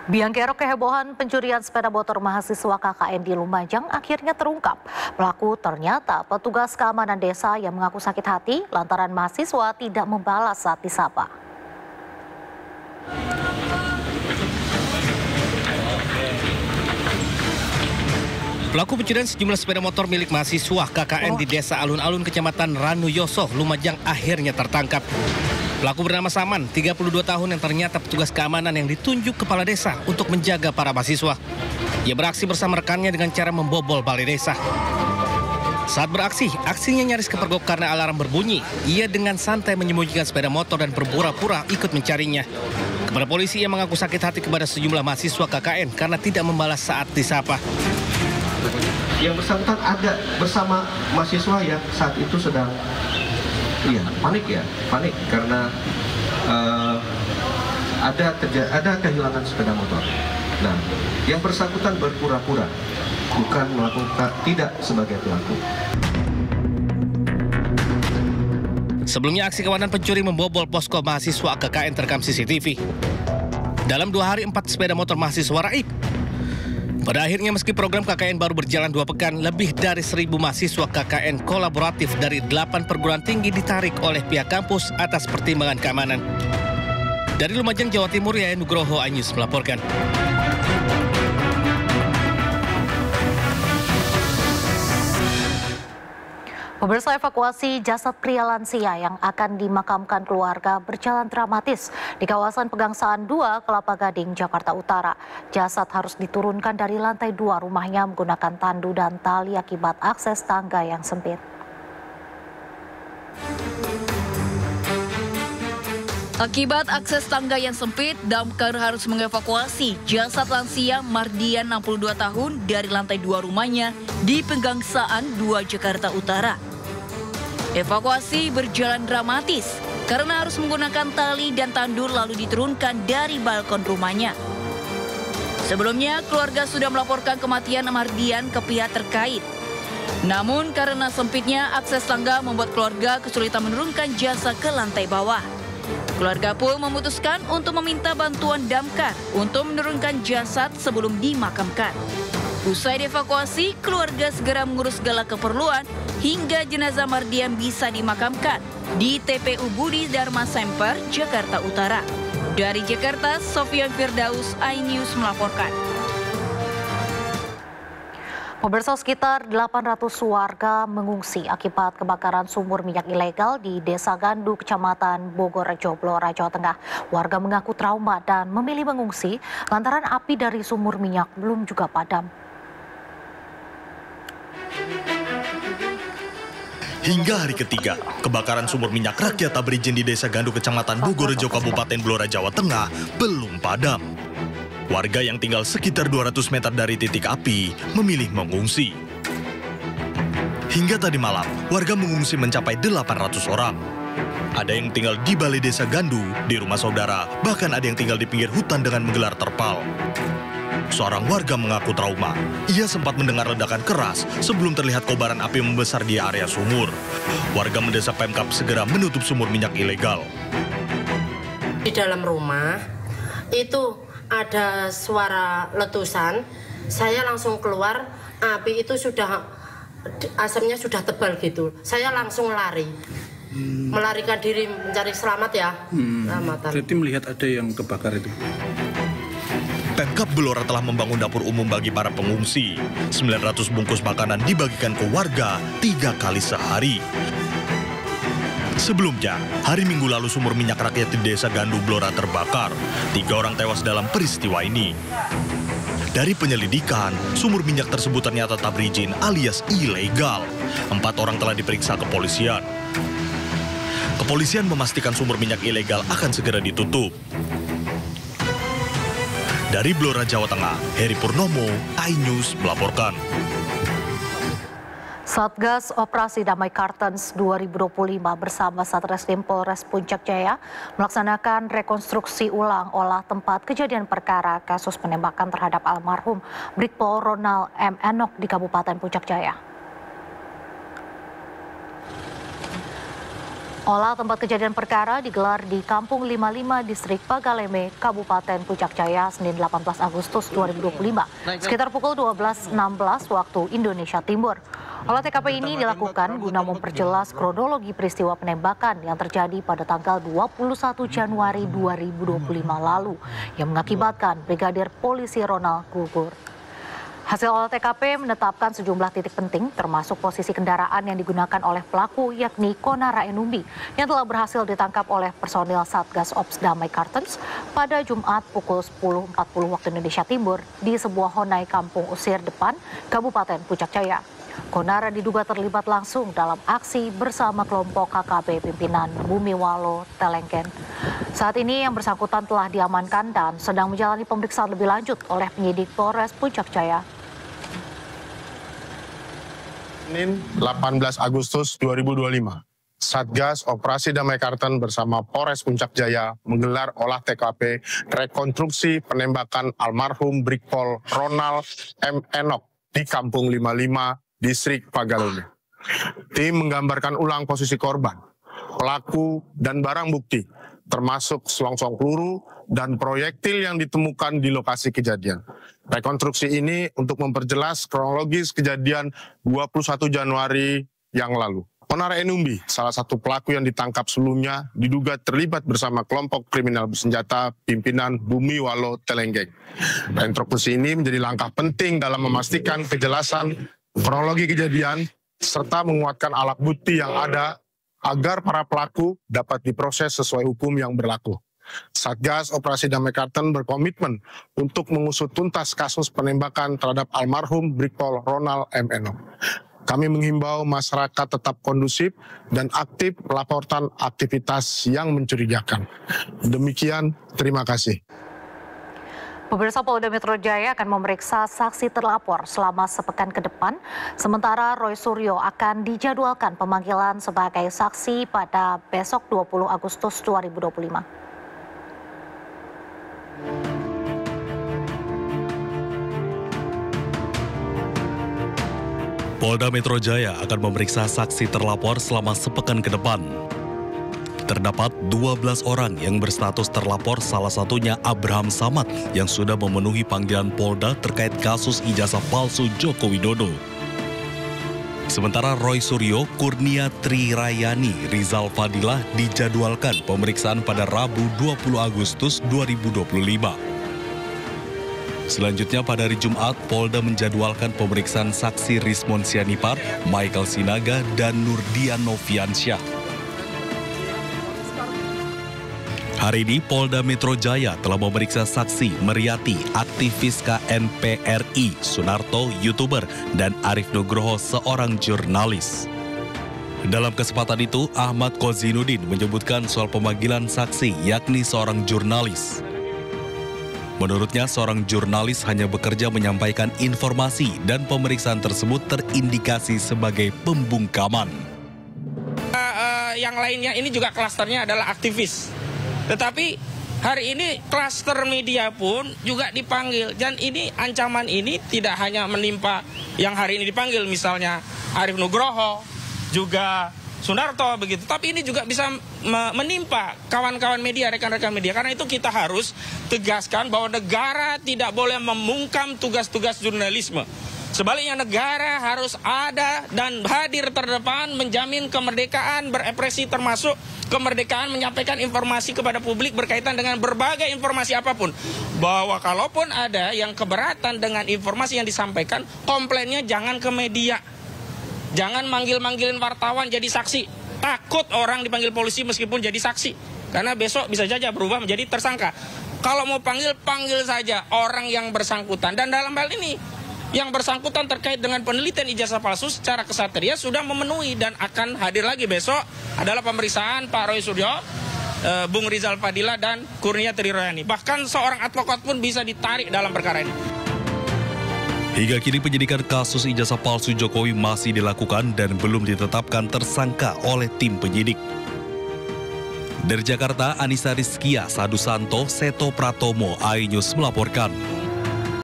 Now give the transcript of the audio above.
Biang kerok kehebohan pencurian sepeda motor mahasiswa KKN di Lumajang akhirnya terungkap. Pelaku ternyata petugas keamanan desa yang mengaku sakit hati lantaran mahasiswa tidak membalas saat disapa. Pelaku pencurian sejumlah sepeda motor milik mahasiswa KKN di Desa Alun-Alun, Kecamatan Ranuyoso, Lumajang akhirnya tertangkap. Pelaku bernama Saman, 32 tahun yang ternyata petugas keamanan yang ditunjuk kepala desa untuk menjaga para mahasiswa. Ia beraksi bersama rekannya dengan cara membobol balai desa. Saat beraksi, aksinya nyaris kepergok karena alarm berbunyi. Ia dengan santai menyembunyikan sepeda motor dan berpura-pura ikut mencarinya. Kepada polisi, ia mengaku sakit hati kepada sejumlah mahasiswa KKN karena tidak membalas saat disapa. Yang bersangkutan ada bersama mahasiswa yang saat itu sedang panik karena ada kehilangan sepeda motor. Nah, yang bersangkutan berpura-pura bukan melakukan, tidak sebagai pelaku. Sebelumnya aksi kawanan pencuri membobol posko mahasiswa KKN terekam CCTV. Dalam 2 hari 4 sepeda motor mahasiswa raib. Pada akhirnya meski program KKN baru berjalan 2 pekan, lebih dari 1.000 mahasiswa KKN kolaboratif dari 8 perguruan tinggi ditarik oleh pihak kampus atas pertimbangan keamanan. Dari Lumajang, Jawa Timur, Yayan Nugroho, iNews melaporkan. Pemirsa, evakuasi jasad pria lansia yang akan dimakamkan keluarga berjalan dramatis di kawasan Pegangsaan 2, Kelapa Gading, Jakarta Utara. Jasad harus diturunkan dari lantai 2 rumahnya menggunakan tandu dan tali akibat akses tangga yang sempit. Akibat akses tangga yang sempit, damkar harus mengevakuasi jasad lansia Mardian 62 tahun dari lantai 2 rumahnya di Pegangsaan 2, Jakarta Utara. Evakuasi berjalan dramatis karena harus menggunakan tali dan tandur lalu diturunkan dari balkon rumahnya. Sebelumnya, keluarga sudah melaporkan kematian Mardian ke pihak terkait. Namun karena sempitnya akses tangga membuat keluarga kesulitan menurunkan jasad ke lantai bawah. Keluarga pun memutuskan untuk meminta bantuan damkar untuk menurunkan jasad sebelum dimakamkan. Usai dievakuasi, keluarga segera mengurus segala keperluan hingga jenazah Mardian bisa dimakamkan di TPU Budi Dharma Semper, Jakarta Utara. Dari Jakarta, Sofian Firdaus, iNews melaporkan. Pemirsa, sekitar 800 warga mengungsi akibat kebakaran sumur minyak ilegal di Desa Gandu, Kecamatan Bogorrejo, Blora, Jawa Tengah. Warga mengaku trauma dan memilih mengungsi lantaran api dari sumur minyak belum juga padam. Hingga hari ketiga, kebakaran sumur minyak rakyat tak berizin di Desa Gandu, Kecamatan Bogorrejo, Kabupaten Blora, Jawa Tengah belum padam. Warga yang tinggal sekitar 200 meter dari titik api memilih mengungsi. Hingga tadi malam, warga mengungsi mencapai 800 orang. Ada yang tinggal di balai Desa Gandu, di rumah saudara, bahkan ada yang tinggal di pinggir hutan dengan menggelar terpal. Seorang warga mengaku trauma. Ia sempat mendengar ledakan keras sebelum terlihat kobaran api membesar di area sumur. Warga mendesak Pemkab segera menutup sumur minyak ilegal. Di dalam rumah itu ada suara letusan, saya langsung keluar, api itu asapnya sudah tebal gitu. Saya langsung lari, melarikan diri mencari selamat ya. Berarti melihat ada yang kebakar itu. Pemkab Blora telah membangun dapur umum bagi para pengungsi. 900 bungkus makanan dibagikan ke warga 3 kali sehari. Sebelumnya, hari Minggu lalu sumur minyak rakyat di Desa Gandu, Blora terbakar. 3 orang tewas dalam peristiwa ini. Dari penyelidikan, sumur minyak tersebut ternyata tak berizin alias ilegal. 4 orang telah diperiksa kepolisian. Kepolisian memastikan sumur minyak ilegal akan segera ditutup. Dari Blora, Jawa Tengah, Heri Purnomo, iNews melaporkan. Satgas Operasi Damai Kartens 2025 bersama Satreskrim Polres Puncak Jaya melaksanakan rekonstruksi ulang olah tempat kejadian perkara kasus penembakan terhadap almarhum Brigpol Ronald M. Enok di Kabupaten Puncak Jaya. Satreskrim Polres Puncak Jaya melaksanakan rekonstruksi ulang olah tempat kejadian perkara kasus penembakan terhadap almarhum Brigpol Ronald M. Enok di Kabupaten Puncak Jaya. Satreskrim Polres Puncak Jaya melaksanakan rekonstruksi ulang olah tempat kejadian perkara kasus penembakan terhadap almarhum Brigpol Ronald M. Enok di Kabupaten Puncak Jaya. Olah tempat kejadian perkara digelar di Kampung 55, Distrik Pagaleme, Kabupaten Puncak Jaya, Senin 18 Agustus 2025, sekitar pukul 12.16 waktu Indonesia Timur. Olah TKP ini dilakukan guna memperjelas kronologi peristiwa penembakan yang terjadi pada tanggal 21 Januari 2025 lalu yang mengakibatkan Brigadir Polisi Ronald gugur. Hasil olah TKP menetapkan sejumlah titik penting termasuk posisi kendaraan yang digunakan oleh pelaku yakni Konara Enumbi yang telah berhasil ditangkap oleh personil Satgas Ops Damai Kartens pada Jumat pukul 10.40 waktu Indonesia Timur di sebuah honai kampung Usir Depan, Kabupaten Puncak Jaya. Konara diduga terlibat langsung dalam aksi bersama kelompok KKB pimpinan Bumiwalo Telengken. Saat ini yang bersangkutan telah diamankan dan sedang menjalani pemeriksaan lebih lanjut oleh penyidik Polres Puncak Jaya. Senin 18 Agustus 2025, Satgas Operasi Damai Karten bersama Polres Puncak Jaya menggelar olah TKP rekonstruksi penembakan almarhum Brigpol Ronald M. Enok di Kampung 55, Distrik Pagaleme. Tim menggambarkan ulang posisi korban, pelaku, dan barang bukti, termasuk selongsong peluru dan proyektil yang ditemukan di lokasi kejadian. Rekonstruksi ini untuk memperjelas kronologis kejadian 21 Januari yang lalu. Konara Enumbi, salah satu pelaku yang ditangkap sebelumnya, diduga terlibat bersama kelompok kriminal bersenjata pimpinan Bumiwalo Telengken. Rekonstruksi ini menjadi langkah penting dalam memastikan kejelasan kronologi kejadian serta menguatkan alat bukti yang ada agar para pelaku dapat diproses sesuai hukum yang berlaku. Satgas Operasi Damai Karten berkomitmen untuk mengusut tuntas kasus penembakan terhadap almarhum Brigpol Ronald M. Enok. Kami menghimbau masyarakat tetap kondusif dan aktif melaporkan aktivitas yang mencurigakan. Demikian, terima kasih. Pemirsa, Polda Metro Jaya akan memeriksa saksi terlapor selama sepekan ke depan. Sementara Roy Suryo akan dijadwalkan pemanggilan sebagai saksi pada besok 20 Agustus 2025. Polda Metro Jaya akan memeriksa saksi terlapor selama sepekan ke depan. Terdapat 12 orang yang berstatus terlapor, salah satunya Abraham Samad yang sudah memenuhi panggilan Polda terkait kasus ijazah palsu Joko Widodo. Sementara Roy Suryo, Kurnia Trirayani, Rizal Fadilah dijadwalkan pemeriksaan pada Rabu 20 Agustus 2025. Selanjutnya pada hari Jumat, Polda menjadwalkan pemeriksaan saksi Rismon Sianipar, Michael Sinaga, dan Nurdian Noviansyah. Hari ini Polda Metro Jaya telah memeriksa saksi Meriati, aktivis KNPRI, Sunarto, YouTuber, dan Arif Nugroho, seorang jurnalis. Dalam kesempatan itu, Ahmad Kozinuddin menyebutkan soal pemanggilan saksi, yakni seorang jurnalis. Menurutnya, seorang jurnalis hanya bekerja menyampaikan informasi dan pemeriksaan tersebut terindikasi sebagai pembungkaman. Yang lainnya ini juga klasternya adalah aktivis. Tetapi hari ini klaster media pun juga dipanggil. Dan ini ancaman ini tidak hanya menimpa yang hari ini dipanggil, misalnya Arif Nugroho, juga Sunarto begitu. Tapi ini juga bisa menimpa kawan-kawan media, rekan-rekan media. Karena itu kita harus tegaskan bahwa negara tidak boleh membungkam tugas-tugas jurnalisme. Sebaliknya negara harus ada dan hadir terdepan menjamin kemerdekaan berekspresi, termasuk kemerdekaan menyampaikan informasi kepada publik berkaitan dengan berbagai informasi apapun. Bahwa kalaupun ada yang keberatan dengan informasi yang disampaikan, komplainnya jangan ke media. Jangan manggil-manggilin wartawan jadi saksi. Takut orang dipanggil polisi meskipun jadi saksi. Karena besok bisa saja berubah menjadi tersangka. Kalau mau panggil saja orang yang bersangkutan. Dan dalam hal ini, yang bersangkutan terkait dengan penelitian ijazah palsu secara kesatria sudah memenuhi dan akan hadir lagi besok adalah pemeriksaan Pak Roy Suryo, Bung Rizal Fadilah, dan Kurnia Trirayani. Bahkan seorang advokat pun bisa ditarik dalam perkara ini. Hingga kini penyidikan kasus ijazah palsu Jokowi masih dilakukan dan belum ditetapkan tersangka oleh tim penyidik. Dari Jakarta, Anissa Rizkia, Sadu Santo, Seto Pratomo, iNews melaporkan.